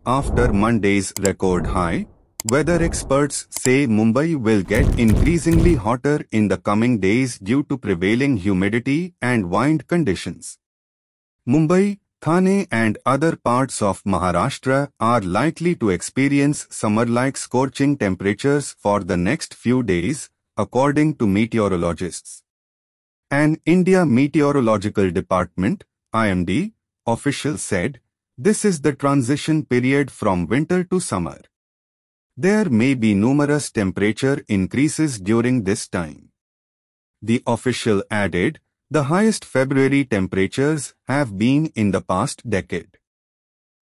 after Monday's record high, weather experts say Mumbai will get increasingly hotter in the coming days due to prevailing humidity and wind conditions. Mumbai, Thane and other parts of Maharashtra are likely to experience summer-like scorching temperatures for the next few days, according to meteorologists. An India Meteorological Department (IMD) official said, "This is the transition period from winter to summer. There may be numerous temperature increases during this time." The official added, "The highest February temperatures have been in the past decade.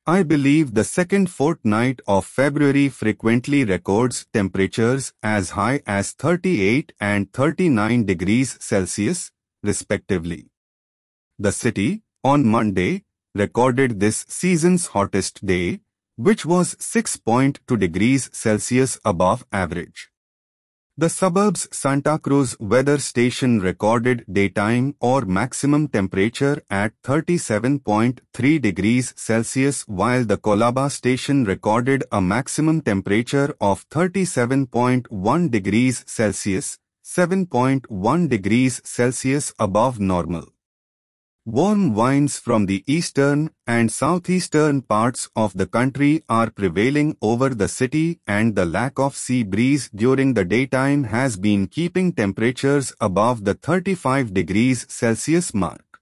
I believe the second fortnight of February frequently records temperatures as high as 38 and 39 degrees Celsius, respectively." The city, on Monday, recorded this season's hottest day, which was 6.2 degrees Celsius above average. The suburb's Santa Cruz weather station recorded daytime or maximum temperature at 37.3 degrees Celsius, while the Colaba station recorded a maximum temperature of 37.1 degrees Celsius, 7.1 degrees Celsius above normal. Warm winds from the eastern and southeastern parts of the country are prevailing over the city, and the lack of sea breeze during the daytime has been keeping temperatures above the 35 degrees Celsius mark.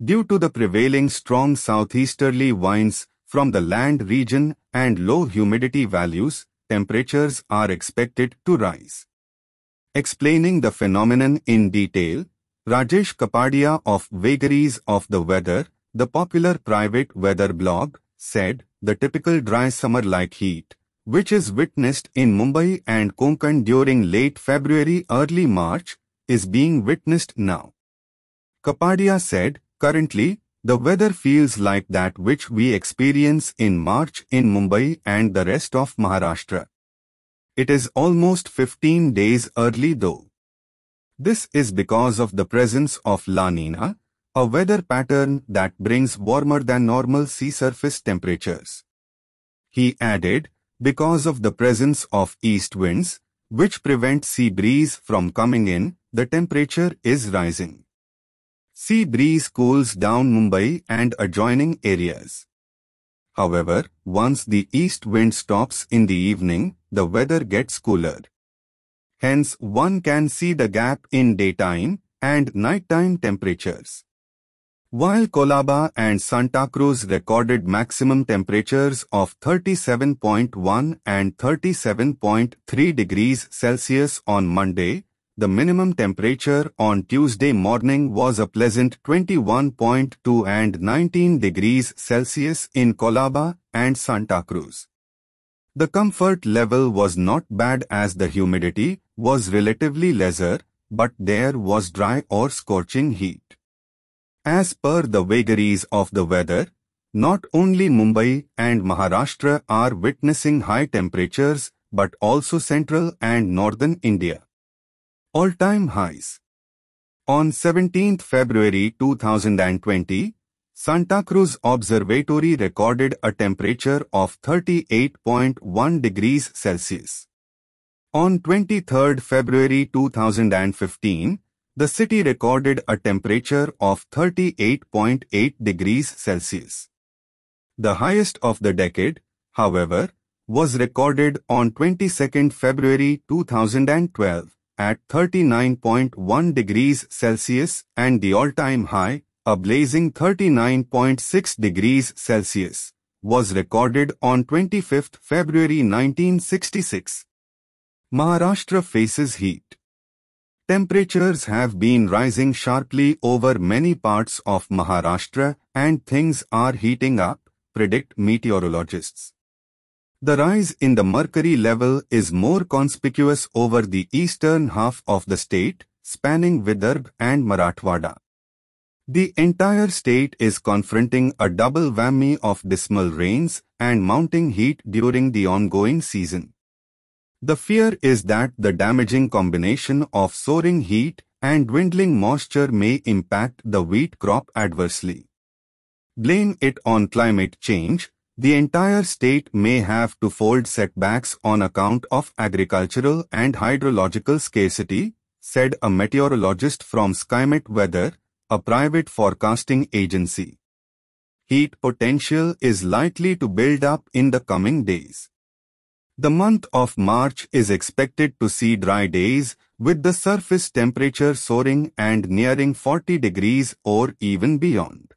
Due to the prevailing strong southeasterly winds from the land region and low humidity values, temperatures are expected to rise. Explaining the phenomenon in detail, Rajesh Kapadia of Vagaries of the Weather, the popular private weather blog, said, "The typical dry summer-like heat, which is witnessed in Mumbai and Konkan during late February-early March, is being witnessed now." Kapadia said, "Currently, the weather feels like that which we experience in March in Mumbai and the rest of Maharashtra. It is almost 15 days early though. This is because of the presence of La Nina, a weather pattern that brings warmer than normal sea surface temperatures." He added, "Because of the presence of east winds, which prevent sea breeze from coming in, the temperature is rising. Sea breeze cools down Mumbai and adjoining areas. However, once the east wind stops in the evening, the weather gets cooler. Hence, one can see the gap in daytime and nighttime temperatures." While Colaba and Santa Cruz recorded maximum temperatures of 37.1 and 37.3 degrees Celsius on Monday, the minimum temperature on Tuesday morning was a pleasant 21.2 and 19 degrees Celsius in Colaba and Santa Cruz. The comfort level was not bad as the humidity was relatively lesser, but there was dry or scorching heat. As per the vagaries of the weather, not only Mumbai and Maharashtra are witnessing high temperatures, but also central and northern India. All-time highs. On 17th February 2020, Santa Cruz Observatory recorded a temperature of 38.1 degrees Celsius. On 23rd February 2015, the city recorded a temperature of 38.8 degrees Celsius. The highest of the decade, however, was recorded on 22nd February 2012 at 39.1 degrees Celsius, and the all-time high, a blazing 39.6 degrees Celsius, was recorded on 25th February 1966. Maharashtra faces heat. Temperatures have been rising sharply over many parts of Maharashtra and things are heating up, predict meteorologists. The rise in the mercury level is more conspicuous over the eastern half of the state, spanning Vidarbha and Marathwada. The entire state is confronting a double whammy of dismal rains and mounting heat during the ongoing season. The fear is that the damaging combination of soaring heat and dwindling moisture may impact the wheat crop adversely. Blame it on climate change, The entire state may have to fold setbacks on account of agricultural and hydrological scarcity, said a meteorologist from Skymet Weather, a private forecasting agency. Heat potential is likely to build up in the coming days. The month of March is expected to see dry days, with the surface temperature soaring and nearing 40 degrees or even beyond.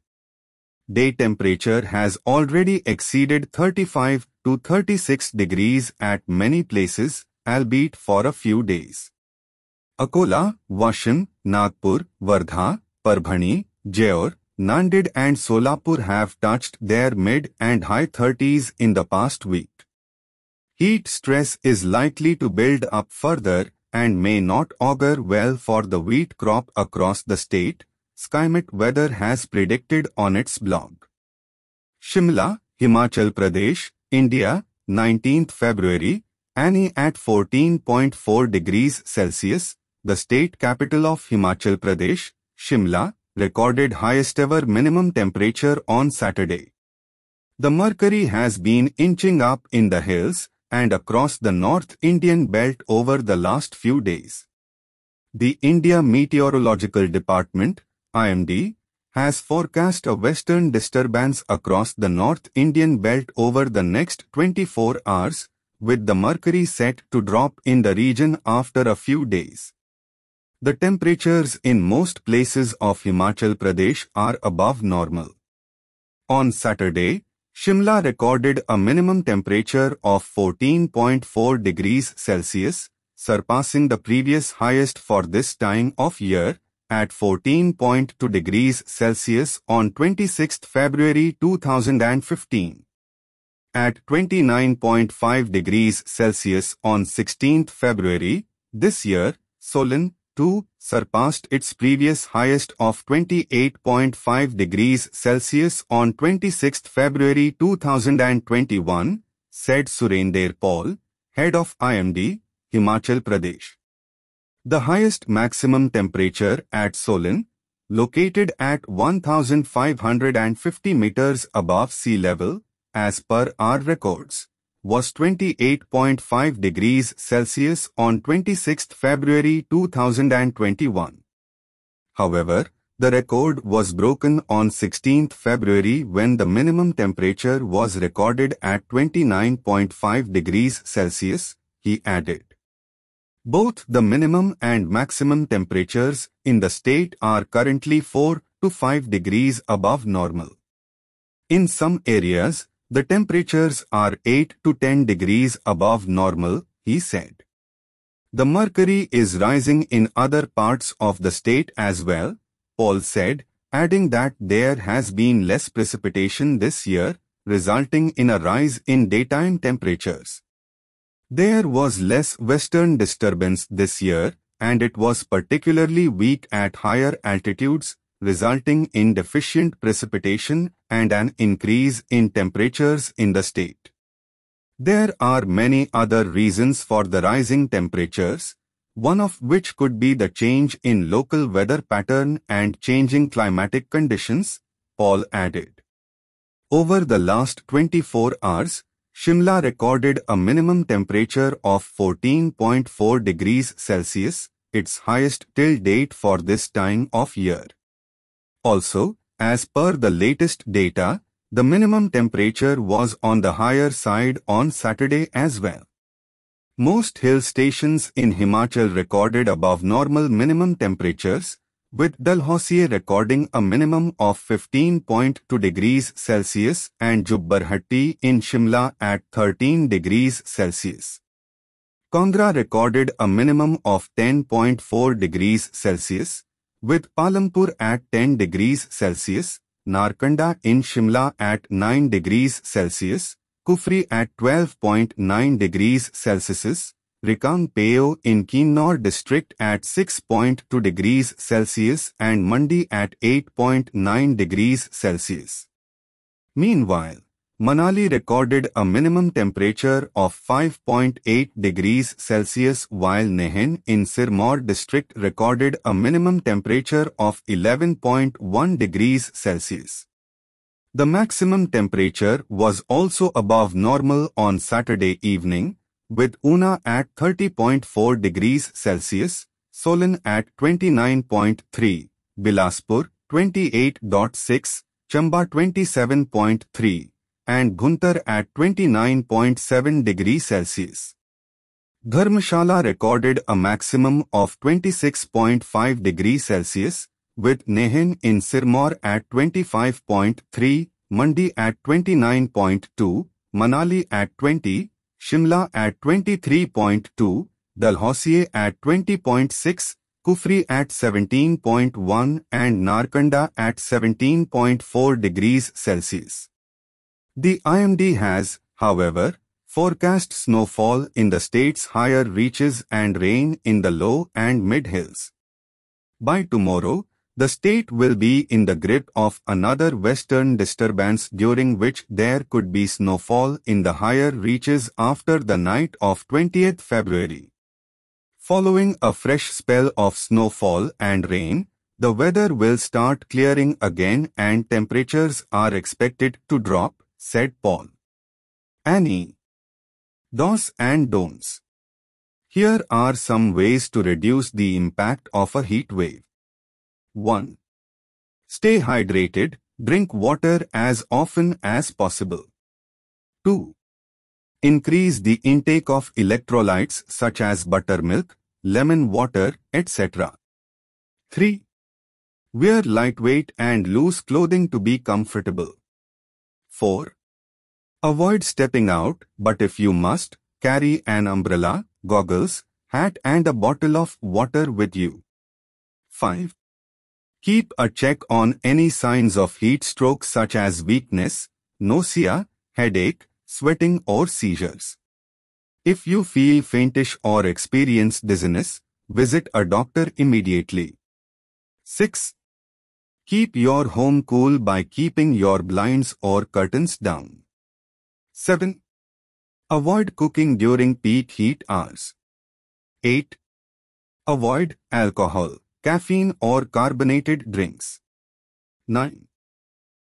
Day temperature has already exceeded 35 to 36 degrees at many places, albeit for a few days. Akola, Washim, Nagpur, Wardha, Parbhani, Jaor, Nanded and Solapur have touched their mid and high 30s in the past week. Heat stress is likely to build up further and may not augur well for the wheat crop across the state, Skymet Weather has predicted on its blog. Shimla, Himachal Pradesh, India, 19th February, Annie at 14.4 degrees Celsius, the state capital of Himachal Pradesh, Shimla, recorded highest ever minimum temperature on Saturday. The mercury has been inching up in the hills and across the North Indian belt over the last few days. The India Meteorological Department, IMD, has forecast a western disturbance across the North Indian belt over the next 24 hours, with the mercury set to drop in the region after a few days. The temperatures in most places of Himachal Pradesh are above normal. On Saturday, Shimla recorded a minimum temperature of 14.4 degrees Celsius, surpassing the previous highest for this time of year, at 14.2 degrees Celsius on 26 February 2015. At 29.5 degrees Celsius on 16 February, this year, Solan, too, surpassed its previous highest of 28.5 degrees Celsius on 26 February 2021, said Surender Paul, head of IMD, Himachal Pradesh. The highest maximum temperature at Solan, located at 1,550 meters above sea level, as per our records, was 28.5 degrees Celsius on 26 February 2021. However, the record was broken on 16 February when the minimum temperature was recorded at 29.5 degrees Celsius, he added. Both the minimum and maximum temperatures in the state are currently 4 to 5 degrees above normal. In some areas, the temperatures are 8 to 10 degrees above normal, he said. The mercury is rising in other parts of the state as well, Paul said, adding that there has been less precipitation this year, resulting in a rise in daytime temperatures. There was less western disturbance this year, and it was particularly weak at higher altitudes, resulting in deficient precipitation and an increase in temperatures in the state. There are many other reasons for the rising temperatures, one of which could be the change in local weather pattern and changing climatic conditions, Paul added. Over the last 24 hours, Shimla recorded a minimum temperature of 14.4 degrees Celsius, its highest till date for this time of year. Also, as per the latest data, the minimum temperature was on the higher side on Saturday as well. Most hill stations in Himachal recorded above normal minimum temperatures, with Dalhousie recording a minimum of 15.2 degrees Celsius and Jubbarhatti in Shimla at 13 degrees Celsius. Kangra recorded a minimum of 10.4 degrees Celsius, with Palampur at 10 degrees Celsius, Narkanda in Shimla at 9 degrees Celsius, Kufri at 12.9 degrees Celsius, Rikang Peo in Kinnaur district at 6.2 degrees Celsius and Mandi at 8.9 degrees Celsius. Meanwhile, Manali recorded a minimum temperature of 5.8 degrees Celsius while Nehen in Sirmaur district recorded a minimum temperature of 11.1 degrees Celsius. The maximum temperature was also above normal on Saturday evening, with Una at 30.4 degrees Celsius, Solan at 29.3, Bilaspur 28.6, Chamba 27.3, and Guntur at 29.7 degrees Celsius. Dharmshala recorded a maximum of 26.5 degrees Celsius, with Nehin in Sirmaur at 25.3, Mandi at 29.2, Manali at 20, Shimla at 23.2, Dalhousie at 20.6, Kufri at 17.1 and Narkanda at 17.4 degrees Celsius. The IMD has, however, forecast snowfall in the state's higher reaches and rain in the low and mid-hills. By tomorrow, the state will be in the grip of another western disturbance during which there could be snowfall in the higher reaches after the night of 20th February. Following a fresh spell of snowfall and rain, the weather will start clearing again and temperatures are expected to drop, said Paul. Annie. Dos and don'ts. Here are some ways to reduce the impact of a heat wave. 1. Stay hydrated, drink water as often as possible. 2. Increase the intake of electrolytes such as buttermilk, lemon water, etc. 3. Wear lightweight and loose clothing to be comfortable. 4. Avoid stepping out, but if you must, carry an umbrella, goggles, hat and a bottle of water with you. 5. Keep a check on any signs of heat stroke such as weakness, nausea, headache, sweating or seizures. If you feel faintish or experience dizziness, visit a doctor immediately. 6. Keep your home cool by keeping your blinds or curtains down. 7. Avoid cooking during peak heat hours. 8. Avoid alcohol, caffeine or carbonated drinks. 9.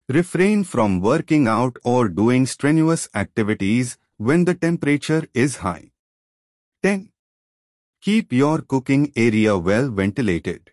Refrain from working out or doing strenuous activities when the temperature is high. 10. Keep your cooking area well ventilated.